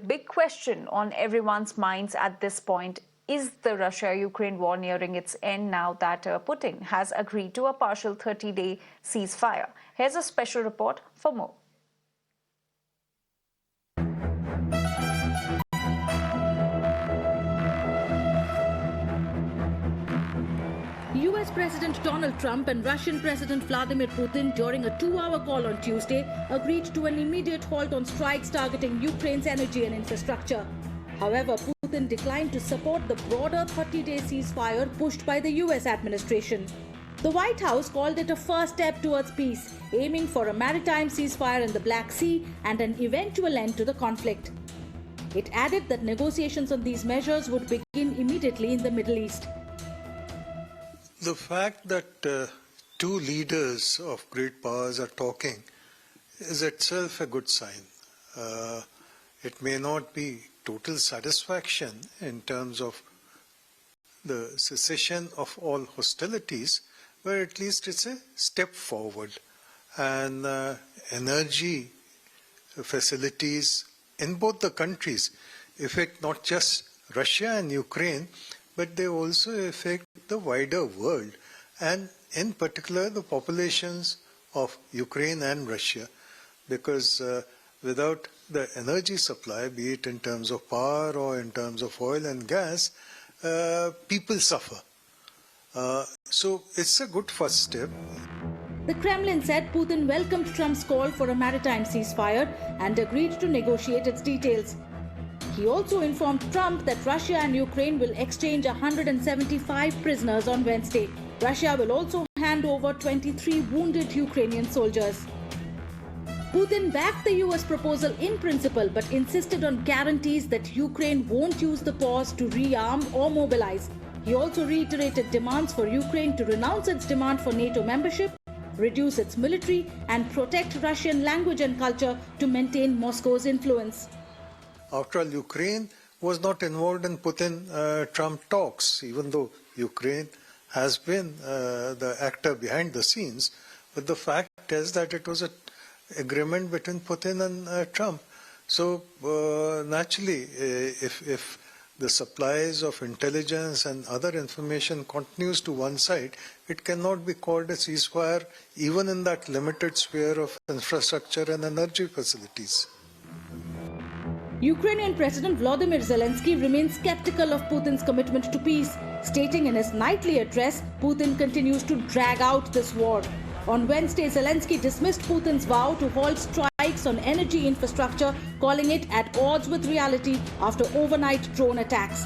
Big question on everyone's minds at this point is the Russia-Ukraine war nearing its end now that Putin has agreed to a partial 30-day ceasefire. Here's a special report for more. US President Donald Trump and Russian President Vladimir Putin, during a 2-hour call on Tuesday, agreed to an immediate halt on strikes targeting Ukraine's energy and infrastructure. However, Putin declined to support the broader 30-day ceasefire pushed by the US administration. The White House called it a first step towards peace, aiming for a maritime ceasefire in the Black Sea and an eventual end to the conflict. It added that negotiations on these measures would begin immediately in the Middle East. The fact that two leaders of great powers are talking is itself a good sign. It may not be total satisfaction in terms of the cessation of all hostilities, but at least it's a step forward. And energy facilities in both the countries affect not just Russia and Ukraine, but they also affect the wider world, and in particular the populations of Ukraine and Russia, because without the energy supply, be it in terms of power or in terms of oil and gas, people suffer. So it's a good first step. The Kremlin said Putin welcomed Trump's call for a maritime ceasefire and agreed to negotiate its details. He also informed Trump that Russia and Ukraine will exchange 175 prisoners on Wednesday. Russia will also hand over 23 wounded Ukrainian soldiers. Putin backed the US proposal in principle but insisted on guarantees that Ukraine won't use the pause to rearm or mobilize. He also reiterated demands for Ukraine to renounce its demand for NATO membership, reduce its military, and protect Russian language and culture to maintain Moscow's influence. After all, Ukraine was not involved in Putin-Trump talks, even though Ukraine has been the actor behind the scenes. But the fact is that it was an agreement between Putin and Trump. So naturally, if the supplies of intelligence and other information continues to one side, it cannot be called a ceasefire even in that limited sphere of infrastructure and energy facilities. Ukrainian President Volodymyr Zelenskyy remains skeptical of Putin's commitment to peace, stating in his nightly address, Putin continues to drag out this war. On Wednesday, Zelenskyy dismissed Putin's vow to halt strikes on energy infrastructure, calling it at odds with reality after overnight drone attacks.